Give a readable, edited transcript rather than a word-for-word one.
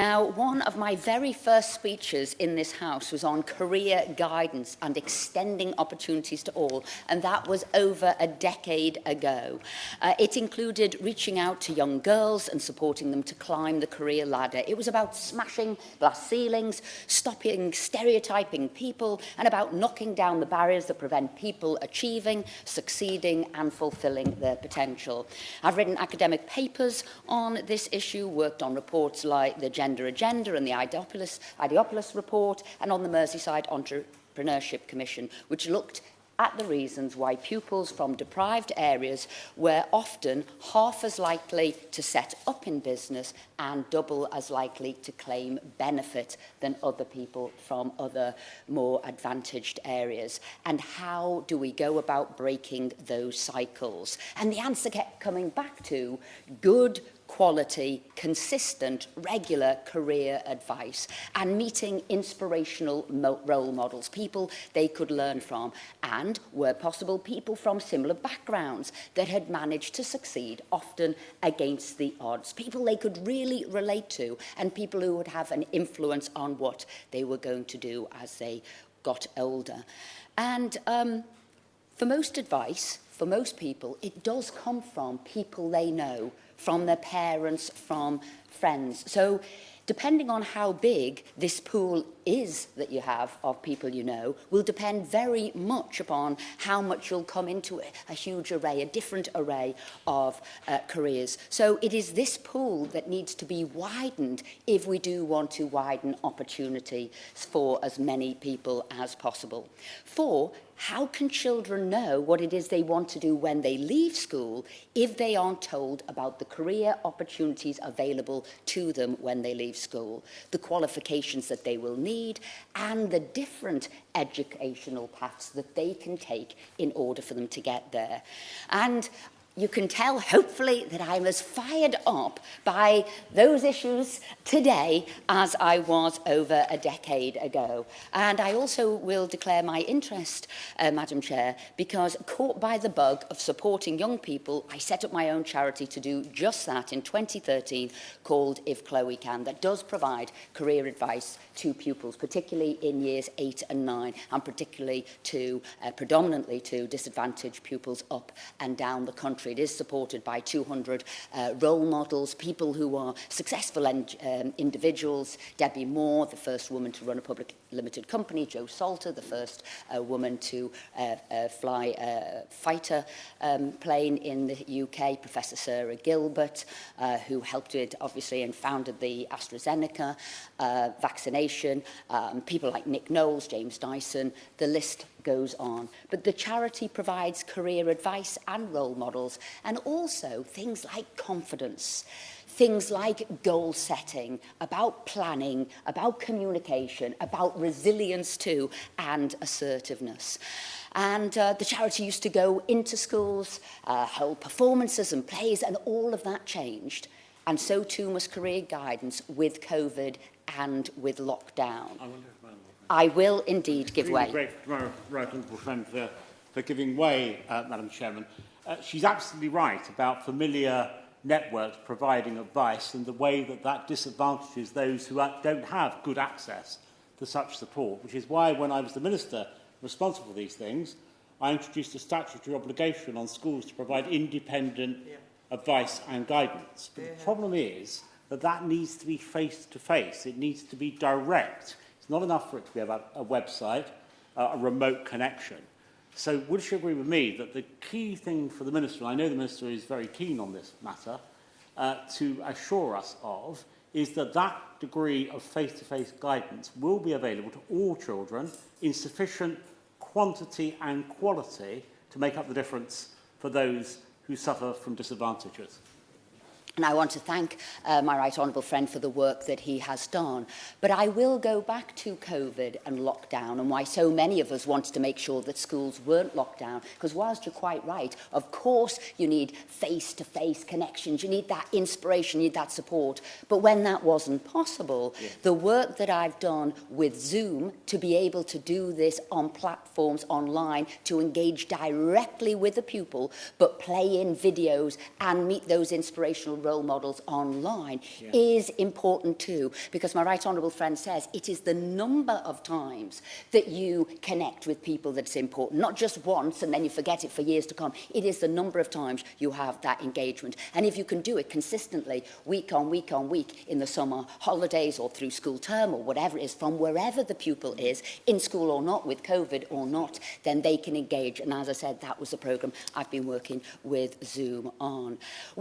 Now, one of my very first speeches in this House was on career guidance and extending opportunities to all, and that was over a decade ago. It included reaching out to young girls and supporting them to climb the career ladder. It was about smashing glass ceilings, stopping stereotyping people, and about knocking down the barriers that prevent people achieving, succeeding, and fulfilling their potential. I've written academic papers on this issue, worked on reports like the Gender Agenda and the Ideopolis report, and on the Merseyside Entrepreneurship Commission, which looked at the reasons why pupils from deprived areas were often half as likely to set up in business and double as likely to claim benefit than other people from other more advantaged areas. And how do we go about breaking those cycles? And the answer kept coming back to good, quality, consistent, regular career advice and meeting inspirational role models, people they could learn from, and, where possible, people from similar backgrounds that had managed to succeed, often against the odds, people they could really relate to, and people who would have an influence on what they were going to do as they got older. And for most advice, for most people, it does come from people they know, from their parents, from friends. So depending on how big this pool is that you have of people you know will depend very much upon how much you'll come into a huge array, a different array of careers. So it is this pool that needs to be widened if we do want to widen opportunity for as many people as possible. For how can children know what it is they want to do when they leave school if they aren't told about the career opportunities available to them when they leave school, the qualifications that they will need, and the different educational paths that they can take in order for them to get there? And you can tell, hopefully, that I'm as fired up by those issues today as I was over a decade ago. And I also will declare my interest, Madam Chair, because caught by the bug of supporting young people, I set up my own charity to do just that in 2013, called If Chloe Can, that does provide career advice to pupils, particularly in years 8 and 9, and particularly to, predominantly to disadvantaged pupils up and down the country. It is supported by 200 role models, people who are successful individuals. Debbie Moore, the first woman to run a public limited company. Jo Salter, the first woman to fly a fighter plane in the UK. Professor Sarah Gilbert, who helped it, obviously, and founded the AstraZeneca vaccination. People like Nick Knowles, James Dyson, the list goes on. But the charity provides career advice and role models, and also things like confidence, things like goal setting, about planning, about communication, about resilience too, and assertiveness. And the charity used to go into schools, hold performances and plays, and all of that changed. And so too must career guidance with COVID and with lockdown. I will indeed give way. I'm grateful to my right honourable friend for giving way, Madam Chairman. She's absolutely right about familiar networks providing advice and the way that that disadvantages those who don't have good access to such support, which is why when I was the Minister responsible for these things, I introduced a statutory obligation on schools to provide independent advice and guidance. But the problem is that that needs to be face-to-face. It needs to be direct. It's not enough for it to be about a website, a remote connection. So would you agree with me that the key thing for the Minister, and I know the Minister is very keen on this matter, to assure us of, is that that degree of face-to-face guidance will be available to all children in sufficient quantity and quality to make up the difference for those who suffer from disadvantages? And I want to thank my right honourable friend for the work that he has done. But I will go back to COVID and lockdown and why so many of us wanted to make sure that schools weren't locked down. Because whilst you're quite right, of course you need face-to-face connections, you need that inspiration, you need that support. But when that wasn't possible, the work that I've done with Zoom to be able to do this on platforms online, to engage directly with the pupil, but play in videos and meet those inspirational role role models online is important too, because my right honourable friend says it is the number of times that you connect with people that's important, not just once and then you forget it for years to come. It is the number of times you have that engagement. And if you can do it consistently, week on week on week, in the summer holidays or through school term or whatever it is, from wherever the pupil is, in school or not, with COVID or not, then they can engage. And as I said, that was the programme I've been working with Zoom on.